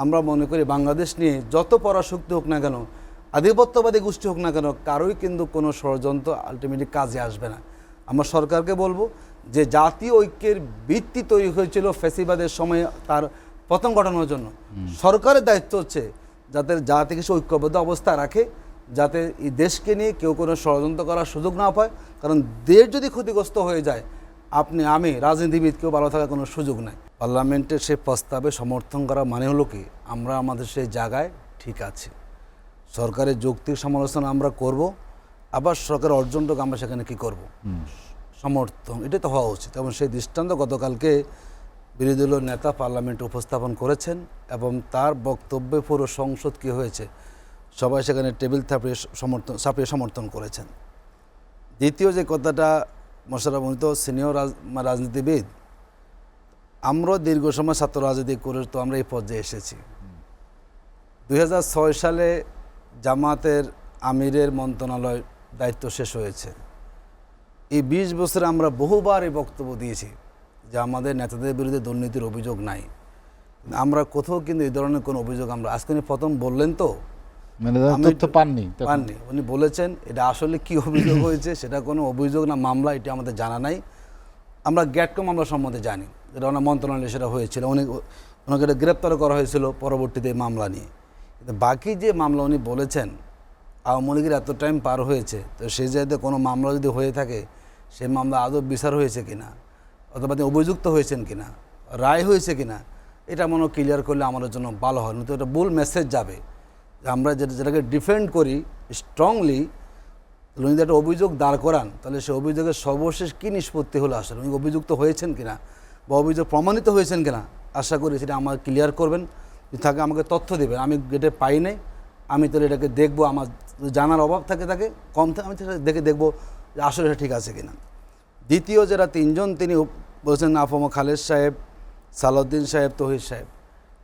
আমরা মনে করি বাংলাদেশ নিয়ে যত পরাশক্তি হোক না কেন, আধিপত্যবাদী গোষ্ঠী হোক না কেন, কারোই কিন্তু কোনো ষড়যন্ত্র আলটিমেটলি কাজে আসবে না। আমরা সরকারকে বলবো যে জাতীয় ঐক্যের ভিত্তি তৈরি হয়েছিল ফ্যাসিবাদের সময়ে তার পতন ঘটানোর জন্য। সরকারের দায়িত্ব হচ্ছে যাতে জাতিকে সে ঐক্যবদ্ধ অবস্থা রাখে, যাতে এই দেশকে নিয়ে কেউ কোনো ষড়যন্ত্র করার সুযোগ না পায়। কারণ দেশ যদি ক্ষতিগ্রস্ত হয়ে যায়, আমি রাজনীতিবিদ কেউ ভালো থাকার কোনো সুযোগ নাই। পার্লামেন্টের সেই প্রস্তাবে সমর্থন করা মানে হলো কি আমরা আমাদের সেই জায়গায় ঠিক আছে। সরকারের যৌক্তিক সমালোচনা আমরা করব, আবার সরকারের অর্জনটুকু আমরা সেখানে কি করব, সমর্থন, এটাই তো হওয়া উচিত। এবং সেই দৃষ্টান্ত গতকালকে বিরোধী দলীয় নেতা পার্লামেন্টে উপস্থাপন করেছেন এবং তার বক্তব্যে পুরো সংসদ কী হয়েছে, সবাই সেখানে টেবিল ছাপিয়ে সমর্থন করেছেন। দ্বিতীয় যে কথাটা মোশাররফ তো সিনিয়র রাজনীতিবিদ, আমরা দীর্ঘ সময় ছাত্র রাজনীতি করে তো আমরা এই পর্যায়ে এসেছি। 2006 সালে জামাতের আমিরের মন্ত্রণালয় দায়িত্ব শেষ হয়েছে। এই 20 বছরে আমরা বহুবার এই বক্তব্য দিয়েছি যে আমাদের নেতাদের বিরুদ্ধে দুর্নীতির অভিযোগ নাই। আমরা কোথাও কিন্তু এই ধরনের কোনো অভিযোগ আমরা আজকে প্রথম বললেন তো পাননি, উনি বলেছেন এটা আসলে কি অভিযোগ হয়েছে, সেটা কোনো অভিযোগ না মামলা, এটা আমাদের জানা নাই। আমরা গ্যাটকম মামলা সম্বন্ধে জানি, এটা ওনার মন্ত্রণালয়ে সেটা হয়েছিল, ওনাকে গ্রেপ্তার করা হয়েছিল পরবর্তীতে মামলা নিয়ে। কিন্তু বাকি যে মামলা উনি বলেছেন আওয়ামী লীগের এত টাইম পার হয়েছে, তো সেই জায়গাতে কোনো মামলা যদি হয়ে থাকে সেই মামলা আদৌ বিচার হয়েছে কিনা, অথবা তিনি অভিযুক্ত হয়েছেন কিনা, রায় হয়েছে কিনা, এটা মনে ক্লিয়ার করলে আমাদের জন্য ভালো হয়। নয়তো এটা ভুল মেসেজ যাবে। আমরা যেটাকে ডিফেন্ড করি স্ট্রংলি, উনি যদি একটা অভিযোগ দাঁড় করান তাহলে সেই অভিযোগের সর্বশেষ কী নিষ্পত্তি হলো, আসলে উনি অভিযুক্ত হয়েছেন কিনা বা অভিযোগ প্রমাণিত হয়েছেন কিনা, আশা করি সেটা আমার ক্লিয়ার করবেন। যদি থাকে আমাকে তথ্য দেবেন, আমি এটা পাই নাই, আমি তাহলে এটাকে দেখবো, আমার জানার অভাব থাকে কম থাকে, আমি সেটা দেখবো যে আসলে এটা ঠিক আছে কিনা। দ্বিতীয় যারা তিনজন তিনি বলছেন আফম খালেদ সাহেব, সালাউদ্দিন সাহেব, তৌহিদ সাহেব,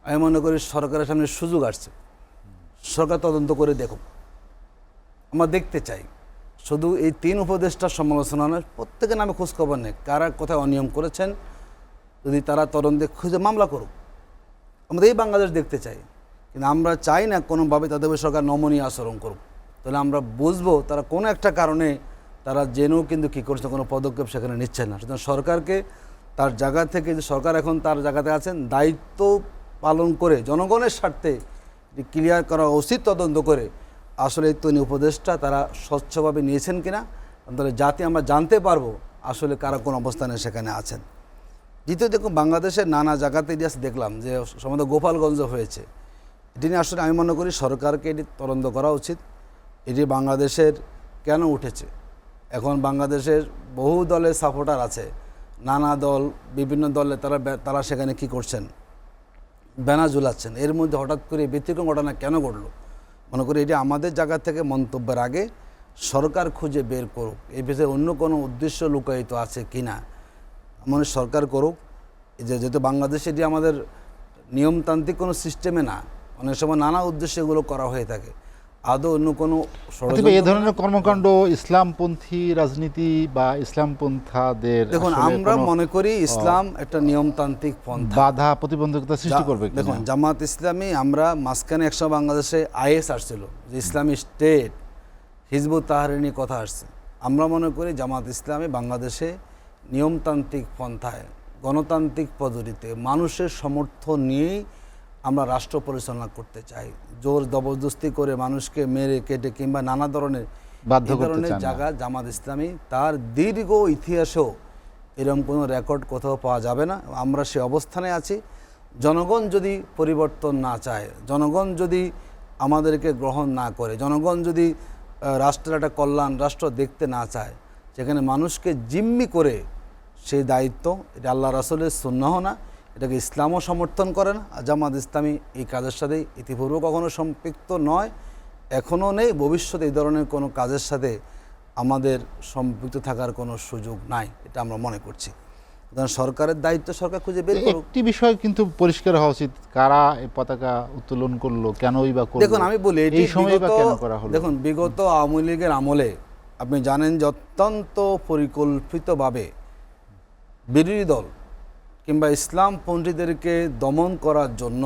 আমি মনে করি সরকারের সামনে সুযোগ আসছে, সরকার তদন্ত করে দেখুক। আমরা দেখতে চাই শুধু এই 3 উপদেষ্টার সমালোচনা নয়, প্রত্যেকের নামে খোঁজখবর নেই, কারা কোথায় অনিয়ম করেছেন, যদি তারা তদন্তে খুঁজে মামলা করুক। আমরা এই বাংলাদেশ দেখতে চাই, কিন্তু আমরা চাই না কোনোভাবে তাদের সরকার নমনীয় আচরণ করুক। তাহলে আমরা বুঝবো তারা কোনো একটা কারণে তারা জেনেও কিন্তু কী করছে, কোনো পদক্ষেপ সেখানে নিচ্ছে না। সুতরাং সরকারকে তার জায়গা থেকে, যে সরকার এখন তার জায়গাতে আছেন, দায়িত্ব পালন করে জনগণের স্বার্থে ক্লিয়ার করা উচিত, তদন্ত করে আসলে এই তৈরি উপদেশটা তারা স্বচ্ছভাবে নিয়েছেন কিনা, তাহলে যাতে আমরা জানতে পারবো আসলে কারা কোন অবস্থানে সেখানে আছেন। দ্বিতীয় দেখুন, বাংলাদেশের নানা জায়গাতে ইতিহাস দেখলাম যে সম্ভবত গোপালগঞ্জ হয়েছে, এটি নিয়ে আসলে আমি মনে করি সরকারকে এটি তদন্ত করা উচিত। এটি বাংলাদেশের কেন উঠেছে, এখন বাংলাদেশের বহু দলের সাপোর্টার আছে, নানা দল, বিভিন্ন দলে তারা সেখানে কি করছেন, ব্যানার ঝুলাচ্ছেন। এর মধ্যে হঠাৎ করে ব্যতিক্রম ঘটনা কেন ঘটলো, মনে করি এটি আমাদের জায়গা থেকে মন্তব্যের আগে সরকার খুঁজে বের করুক এই বিষয়ে অন্য কোনো উদ্দেশ্য লুকায়িত আছে কি না, মানে সরকার করুক। যেহেতু বাংলাদেশে এটি আমাদের নিয়মতান্ত্রিক কোনো সিস্টেমে না, অনেক সময় নানা উদ্দেশ্যে এগুলো করা হয়ে থাকে, আদৌ অন্য কোনো এই ধরনের কর্মকাণ্ড ইসলামপন্থী রাজনীতি বা ইসলামপন্থাদের, দেখুন আমরা মনে করি ইসলাম একটা নিয়মতান্ত্রিক পন্থা, বাধা প্রতিবন্ধকতা সৃষ্টি করবে। দেখুন জামাত ইসলামী, আমরা মাঝখানে একসময় বাংলাদেশে আইএস আসছিল, যে ইসলামী স্টেট, হিজবুত তাহরির নিয়ে কথা আসছে। আমরা মনে করি জামাত ইসলামী বাংলাদেশে নিয়মতান্ত্রিক পন্থায়, গণতান্ত্রিক পদ্ধতিতে মানুষের সমর্থন নিয়েই আমরা রাষ্ট্র পরিচালনা করতে চাই। জোর জবরদস্তি করে মানুষকে মেরে কেটে কিংবা নানা ধরনের জায়গা জামাত ইসলামী তার দীর্ঘ ইতিহাসেও এরকম কোনো রেকর্ড কোথাও পাওয়া যাবে না। আমরা সে অবস্থানে আছি। জনগণ যদি পরিবর্তন না চায়, জনগণ যদি আমাদেরকে গ্রহণ না করে, জনগণ যদি রাষ্ট্রের একটা কল্যাণ রাষ্ট্র দেখতে না চায়, সেখানে মানুষকে জিম্মি করে সেই দায়িত্ব, এটা আল্লাহ রাসূলের সুন্নাহ না, এটাকে ইসলামও সমর্থন করে না। জামাত ইসলামী এই কাজের সাথে ইতিপূর্বে কখনো সম্পৃক্ত নয়, এখনও নেই, ভবিষ্যতে এই ধরনের কোনো কাজের সাথে আমাদের সম্পৃক্ত থাকার কোনো সুযোগ নাই, এটা আমরা মনে করছি। সরকারের দায়িত্ব সরকার খুঁজে বের করুক। একটি বিষয় কিন্তু পরিষ্কার হওয়া উচিত, কারা এই পতাকা উত্তোলন করলো, কেনই বা করলো। দেখুন আমি বলি, এই সময় বা কেন করা হলো। দেখুন বিগত আওয়ামী লীগের আমলে আপনি জানেন যে অত্যন্ত পরিকল্পিতভাবে বিরোধী দল কিংবা ইসলামপন্থীদেরকে দমন করার জন্য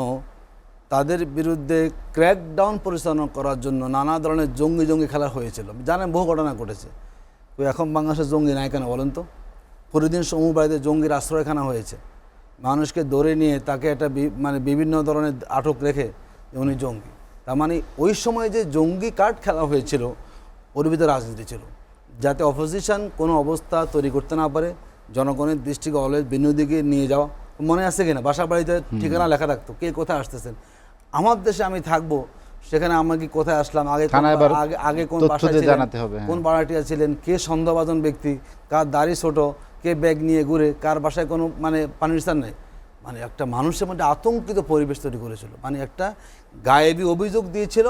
তাদের বিরুদ্ধে ক্র্যাকডাউন পরিচালনা করার জন্য নানা ধরনের জঙ্গি খেলা হয়েছিল। জানেন, বহু ঘটনা ঘটেছে। তো এখন বাংলাদেশের জঙ্গি নাই কেন বলেন তো? প্রতিদিন সমূহ বাড়িতে জঙ্গির আশ্রয়খানা হয়েছে, মানুষকে ধরে নিয়ে তাকে একটা মানে বিভিন্ন ধরনের আটক রেখে উনি জঙ্গি। তার মানে ওই সময় যে জঙ্গি কার্ড খেলা হয়েছিল ওর ভিতরে রাজনীতি ছিল, যাতে অপোজিশন কোনো অবস্থা তৈরি করতে না পারে, জনগণের দৃষ্টিকে অলওয়েজ ভিন্ন দিকে নিয়ে যাওয়া। মনে আছে কিনা বাসা বাড়িতে ঠিকানা লেখা থাকতো, কে কোথায় আসতেছেন। আমার দেশে আমি থাকবো, সেখানে আমরা কি কোথায় আসলাম, আগে কোন বাসায় ছিলেন, কোন ভাড়াটিয়া ছিলেন, কে সন্দেহভাজন ব্যক্তি, কার দাড়ি ছোট, কে ব্যাগ নিয়ে ঘুরে, কার বাসায় কোনো মানে পানির স্থান নেই। মানে একটা মানুষের মধ্যে আতঙ্কিত পরিবেশ তৈরি করেছিল, মানে একটা গায়েবী অভিযোগ দিয়েছিল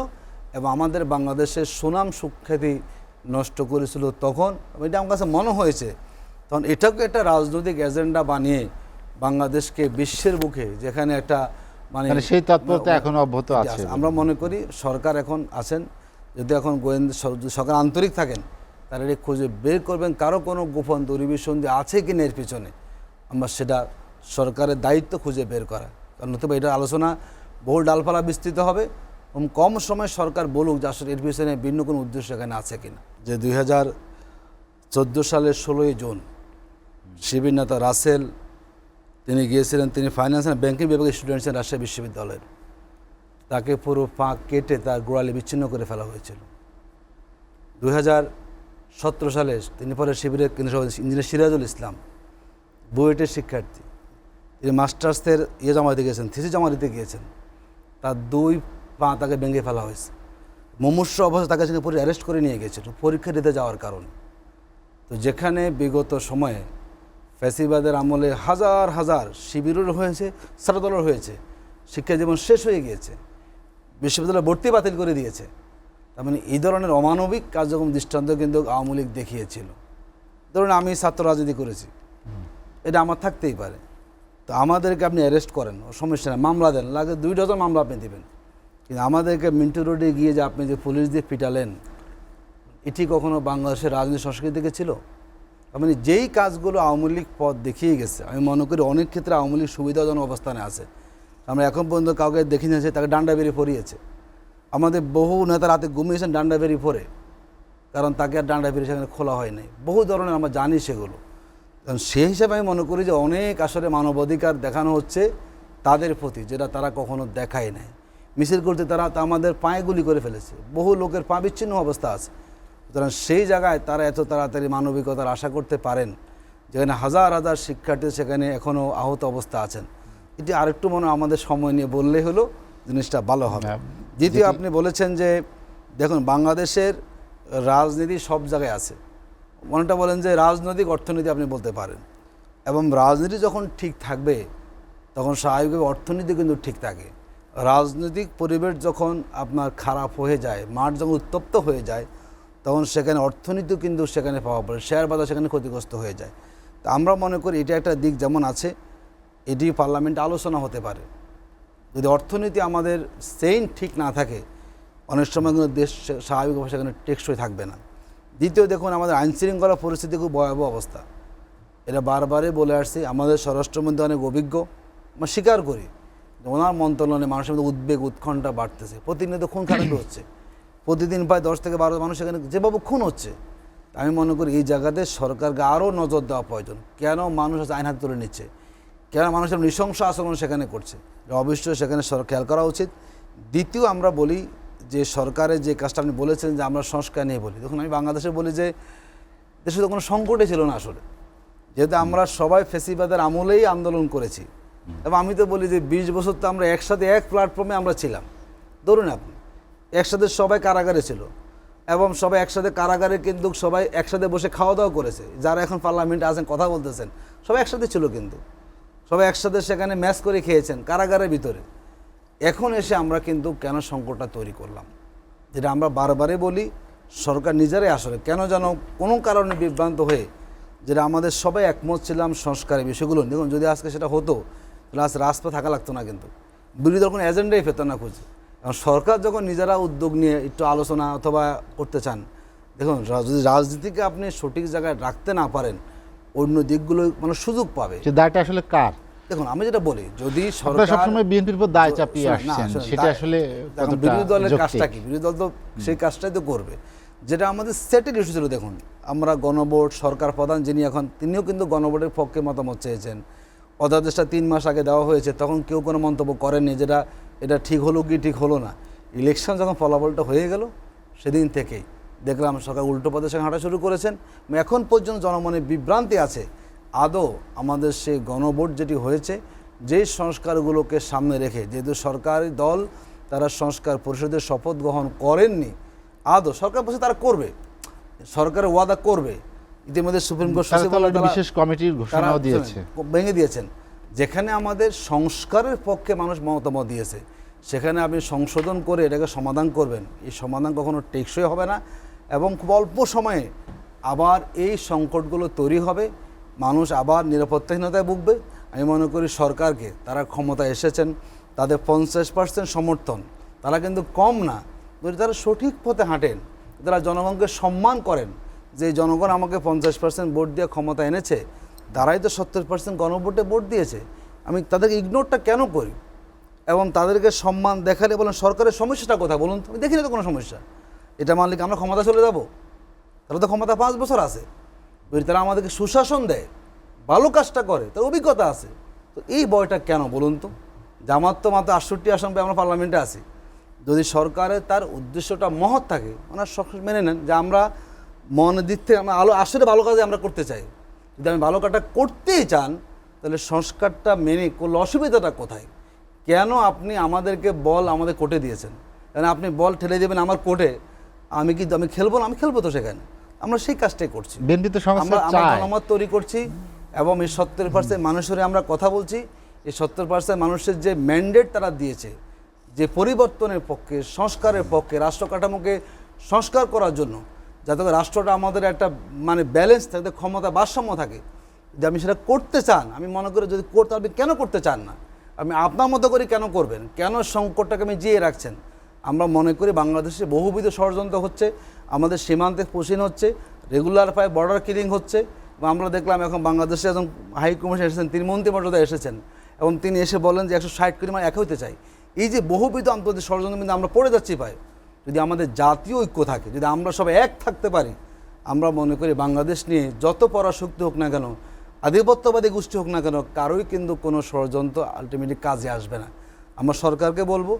এবং আমাদের বাংলাদেশের সুনাম সুখ্যাতি নষ্ট করেছিল। তখন এটা আমার কাছে মনে হয়েছে তখন এটাকে একটা রাজনৈতিক এজেন্ডা বানিয়ে বাংলাদেশকে বিশ্বের বুকে, যেখানে একটা মানে সেই তৎপরতা এখন অব্যাহত আছে। আমরা মনে করি সরকার এখন আছেন, যদি এখন গোয়েন্দা সরকার আন্তরিক থাকেন, তারা এটা খুঁজে বের করবেন কারো কোনো গোপন দূরভিসন্ধি আছে কি না এর পিছনে। আমরা সেটা সরকারের দায়িত্ব খুঁজে বের করা, কারণ নতুবা এটা আলোচনা বহু ডালপালা বিস্তৃত হবে এবং কম সময় সরকার বলুক যে আসলে এর পিছনে ভিন্ন কোনো উদ্দেশ্য এখানে আছে কিনা। যে 2014 সালের 16 জুন শিবির নেতা রাসেল তিনি গিয়েছিলেন, তিনি ফাইন্যান্স অ্যান্ড ব্যাংকিং বিভাগের স্টুডেন্ট ছিলেন রাজশাহী বিশ্ববিদ্যালয়ের। তাকে পুরো পা কেটে তার গোড়ালি বিচ্ছিন্ন করে ফেলা হয়েছিল। 2017 সালে তিনি পরে শিবিরের কেন্দ্র সভাপতি ইঞ্জিনিয়ার সিরাজুল ইসলাম, বুয়েটের শিক্ষার্থী, তিনি মাস্টার্সের জমা দিতে গিয়েছেন, থিসিস জমা দিতে গিয়েছেন, তার 2 পা তাকে ভেঙে ফেলা হয়েছে। মুমূর্ষু অবস্থা তাকে সেখানে পুরো অ্যারেস্ট করে নিয়ে গিয়েছিল পরীক্ষা দিতে যাওয়ার কারণে। তো যেখানে বিগত সময়ে ফ্যাসিবাদের আমলে হাজার হাজার শিবিরের হয়েছে, ছাত্রদলের হয়েছে, শিক্ষা জীবন শেষ হয়ে গিয়েছে, বিশ্ববিদ্যালয়ে ভর্তি বাতিল করে দিয়েছে। তার মানে এই ধরনের অমানবিক কার্যক্রম দৃষ্টান্ত কিন্তু আওয়ামী লীগ দেখিয়েছিল। ধরুন আমি ছাত্র রাজনীতি করেছি, এটা আমার থাকতেই পারে, তো আমাদেরকে আপনি অ্যারেস্ট করেন, সমস্যা নেই, মামলা দেন, লাগে 2 ডজন মামলা আপনি দেবেন, কিন্তু আমাদেরকে মিন্টু রোডে গিয়ে যে আপনি যে পুলিশ দিয়ে পিটালেন, এটি কখনো বাংলাদেশের রাজনীতি সংস্কৃতি থেকে ছিল? তার মানে যেই কাজগুলো আওয়ামী লীগ পথ দেখিয়ে গেছে, আমি মনে করি অনেক ক্ষেত্রে আওয়ামী লীগ সুবিধাজনক অবস্থানে আছে। আমরা এখন পর্যন্ত কাউকে দেখি নিয়েছে তাকে ডান্ডা বেরিয়ে পড়িয়েছে। আমাদের বহু নেতা রাতে ঘুমিয়েছেন ডান্ডা বেরিয়ে পড়ে, কারণ তাকে আর ডান্ডা বেরিয়ে সেখানে খোলা হয় নাই। বহু ধরনের আমরা জানি সেগুলো। কারণ সেই হিসাবে আমি মনে করি যে অনেক আসলে মানবাধিকার দেখানো হচ্ছে তাদের প্রতি, যেটা তারা কখনো দেখায় নাই। মিছিল করতে তারা আমাদের পায়ে গুলি করে ফেলেছে, বহু লোকের পা বিচ্ছিন্ন অবস্থা আছে। সুতরাং সেই জায়গায় তারা এত তাড়াতাড়ি মানবিকতার আশা করতে পারেন, যেখানে হাজার হাজার শিক্ষার্থী সেখানে এখনও আহত অবস্থা আছেন। এটি আরেকটু মনে আমাদের সময় নিয়ে বললেই হলো জিনিসটা ভালো হবে। দ্বিতীয়, আপনি বলেছেন যে দেখুন বাংলাদেশের রাজনীতি সব জায়গায় আছে। মনেটা বলেন যে রাজনৈতিক অর্থনীতি আপনি বলতে পারেন, এবং রাজনীতি যখন ঠিক থাকবে তখন স্বাভাবিকভাবে অর্থনীতি কিন্তু ঠিক থাকে। রাজনৈতিক পরিবেশ যখন আপনার খারাপ হয়ে যায়, মাঠ যখন উত্তপ্ত হয়ে যায়, তখন সেখানে অর্থনীতিও কিন্তু সেখানে পাওয়া পড়ে, শেয়ার বাজার সেখানে ক্ষতিগ্রস্ত হয়ে যায়। তো আমরা মনে করি এটা একটা দিক যেমন আছে, এটি পার্লামেন্টে আলোচনা হতে পারে। যদি অর্থনীতি আমাদের সেইন ঠিক না থাকে, অনেক সময় কিন্তু দেশ স্বাভাবিকভাবে সেখানে টেকসই থাকবে না। দ্বিতীয়, দেখুন আমাদের আইনশৃঙ্খলা পরিস্থিতি খুব ভয়াবহ অবস্থা, এটা বারবারই বলে আসছি। আমাদের স্বরাষ্ট্রমন্ত্রী অনেক অভিজ্ঞ, আমরা স্বীকার করি ওনার মন্ত্রণালয়ে মানুষের মধ্যে উদ্বেগ উৎকণ্ঠা বাড়তেছে, প্রতিনিয়ত খুন খারাপি হচ্ছে, প্রতিদিন প্রায় 10 থেকে 12 মানুষ এখানে যেভাবে খুন হচ্ছে। আমি মনে করি এই জায়গাতে সরকারকে আরও নজর দেওয়া প্রয়োজন। কেন মানুষ আইন হাতে তুলে নিচ্ছে, কেন মানুষের নৃশংস আচরণ সেখানে করছে, অবশ্যই সেখানে খেয়াল করা উচিত। দ্বিতীয়, আমরা বলি যে সরকারের যে কাজটা আপনি বলেছেন যে আমরা সংস্কার নিয়ে বলি, দেখুন আমি বাংলাদেশে বলি যে দেশে তো কোনো সংকটই ছিল না আসলে, যেহেতু আমরা সবাই ফ্যাসিবাদের আমলেই আন্দোলন করেছি। এবং আমি তো বলি যে 20 বছর তো আমরা একসাথে এক প্ল্যাটফর্মে আমরা ছিলাম। ধরুন আপনি একসাথে সবাই কারাগারে ছিল, এবং সবাই একসাথে কারাগারে কিন্তু সবাই একসাথে বসে খাওয়া দাওয়া করেছে। যারা এখন পার্লামেন্টে আছেন কথা বলতেছেন, সবাই একসাথে ছিল, কিন্তু সবাই একসাথে সেখানে ম্যাচ করে খেয়েছেন কারাগারের ভিতরে। এখন এসে আমরা কিন্তু কেন সংকটটা তৈরি করলাম, যেটা আমরা বারবারই বলি সরকার নিজেরাই আসলে কেন যেন কোনো কারণে বিভ্রান্ত হয়ে, যেটা আমাদের সবাই একমত ছিলাম সংস্কারের বিষয়গুলো। দেখুন যদি আজকে সেটা হতো তাহলে আজ রাস্তা থাকা লাগতো না, কিন্তু বিরোধী দল কোনো এজেন্ডাই পেত না খুঁজে। কারণ সরকার যখন নিজেরা উদ্যোগ নিয়ে একটু আলোচনা অথবা করতে চান, দেখুন যদি রাজনীতিকে আপনি সঠিক জায়গায় রাখতে না পারেন, অন্য দিকগুলো মানে সুযোগ পাবে। দায়টা আসলে কার? দেখুন আমি যেটা বলি, যদি আপনারা সরকার সবসময় বিএনপির উপর দায় চাপিয়ে শোনেন, না, আসছেন, শোনেন, সেটা আসলে দেখুন, কতটা বিরোধী দলের যৌক্তিক? কাজটা কি? বিরোধী দল তো সেই কাজটাই তো করবে, যেটা আমাদের সেটেল ইস্যু ছিল। দেখুন আমরা গণভোট, সরকার প্রধান যিনি এখন, তিনিও কিন্তু গণভোটের পক্ষে মতামত চেয়েছেন। অধ্যাদেশটা 3 মাস আগে দেওয়া হয়েছে, তখন কেউ কোনো মন্তব্য করেননি যেটা এটা ঠিক হলো কি ঠিক হলো না। ইলেকশন যখন ফলাফলটা হয়ে গেল, সেদিন থেকেই দেখলাম সরকার উল্টো পথের সঙ্গে হাঁটা শুরু করেছেন। এখন পর্যন্ত জনমনে বিভ্রান্তি আছে, আদৌ আমাদের সেই গণভোট যেটি হয়েছে, যেই সংস্কারগুলোকে সামনে রেখে, যেহেতু সরকারি দল তারা সংস্কার পরিষদের শপথ গ্রহণ করেননি, আদৌ সরকার বসে তারা করবে, সরকারের ওয়াদা করবে। ইতিমধ্যে সুপ্রিম কোর্ট তারা তো সচিবালয় already বিশেষ কমিটির ঘোষণাও দিয়েছে। ভেঙে দিয়েছেন, যেখানে আমাদের সংস্কারের পক্ষে মানুষ মতামত দিয়েছে, সেখানে আপনি সংশোধন করে এটাকে সমাধান করবেন, এই সমাধান কখনো টেকসই হবে না এবং খুব অল্প সময়ে আবার এই সংকটগুলো তৈরি হবে, মানুষ আবার নিরাপত্তাহীনতায় ভুগবে। আমি মনে করি সরকারকে, তারা ক্ষমতায় এসেছেন, তাদের 50% সমর্থন, তারা কিন্তু কম না। যদি তারা সঠিক পথে হাঁটেন, তারা জনগণকে সম্মান করেন, যে জনগণ আমাকে 50% ভোট দিয়ে ক্ষমতা এনেছে, তারাই তো 70% গণভোটে ভোট দিয়েছে, আমি তাদেরকে ইগনোরটা কেন করি? এবং তাদেরকে সম্মান দেখালে বলেন সরকারের সমস্যাটা কোথায় বলুন তো? আমি দেখি না তো কোনো সমস্যা। এটা মানলে কি আমরা ক্ষমতা চলে যাব? তারা তো ক্ষমতা 5 বছর আছে, যদি তারা আমাদেরকে সুশাসন দেয়, ভালো কাজটা করে, তার অভিজ্ঞতা আছে, তো এই ভয়টা কেন বলুন তো? জামাত তো মাত্র 68 আসন পেয়ে আমরা পার্লামেন্টে আছি। যদি সরকারের তার উদ্দেশ্যটা মহৎ থাকে, ওনার সব মেনে নেন যে আমরা মনের দিক থেকে আমরা আসলে ভালো কাজে আমরা করতে চাই। যদি আমি ভালো কাজটা করতেই চান, তাহলে সংস্কারটা মেনে করলে অসুবিধাটা কোথায়? কেন আপনি আমাদেরকে বল আমাদের কোর্টে দিয়েছেন? কারণ আপনি বল ঠেলে দেবেন আমার কোর্টে, আমি খেলবো না? আমি খেলবো তো সেখানে। আমরা সেই কাজটাই করছি, বিএনপি তো সংস্কার আমরা চায়। জনমত তৈরি করছি এবং এই 70% মানুষের আমরা কথা বলছি। এই 70% মানুষের যে ম্যান্ডেট তারা দিয়েছে, যে পরিবর্তনের পক্ষে, সংস্কারের পক্ষে, রাষ্ট্র কাঠামোকে সংস্কার করার জন্য, যাতে করে রাষ্ট্রটা আমাদের একটা মানে ব্যালেন্স থাকে, ক্ষমতা ভারসাম্য থাকে, যদি আপনি সেটা করতে চান, আমি মনে করি যদি করতে, আপনি কেন করতে চান না? আপনি আপনার মতো করে কেন করবেন? কেন সংকটটাকে আমি জিয়ে রাখছেন? আমরা মনে করি বাংলাদেশে বহুবিধ ষড়যন্ত্র হচ্ছে, আমাদের সীমান্তে পুশিন হচ্ছে, রেগুলার পায়ে বর্ডার কিলিং হচ্ছে। এবং আমরা দেখলাম এখন বাংলাদেশে একজন হাই কমিশনার এসেছেন, তিনি মন্ত্রী মর্যাদায় এসেছেন এবং তিনি এসে বলেন যে 160 কোটি মানুষ এক হইতে চাই। এই যে বহুবিধ আন্তর্জাতিক ষড়যন্ত্র কিন্তু আমরা পড়ে যাচ্ছি পাই। যদি আমাদের জাতীয় ঐক্য থাকে, যদি আমরা সব এক থাকতে পারি, আমরা মনে করি বাংলাদেশ নিয়ে যত পরাশক্তি হোক না কেন, আধিপত্যবাদী গোষ্ঠী হোক না কেন, কারোই কিন্তু কোনো ষড়যন্ত্র আলটিমেটলি কাজে আসবে না। আমরা সরকারকে বলবো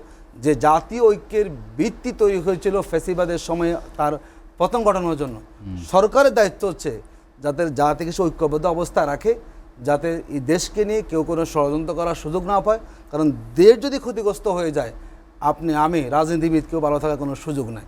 যে জাতীয় ঐক্যের ভিত্তি তৈরি হয়েছিল ফ্যাসিবাদের সময়ে তার পতন ঘটানোর জন্য। সরকারের দায়িত্ব হচ্ছে যাতে জাতিকে সে ঐক্যবদ্ধ অবস্থায় রাখে, যাতে এই দেশকে নিয়ে কেউ কোনো ষড়যন্ত্র করার সুযোগ না পায়। কারণ দেশ যদি ক্ষতিগ্রস্ত হয়ে যায়, আপনি আমি রাজনীতিবিদ কেউ ভালো থাকার কোনো সুযোগ নাই।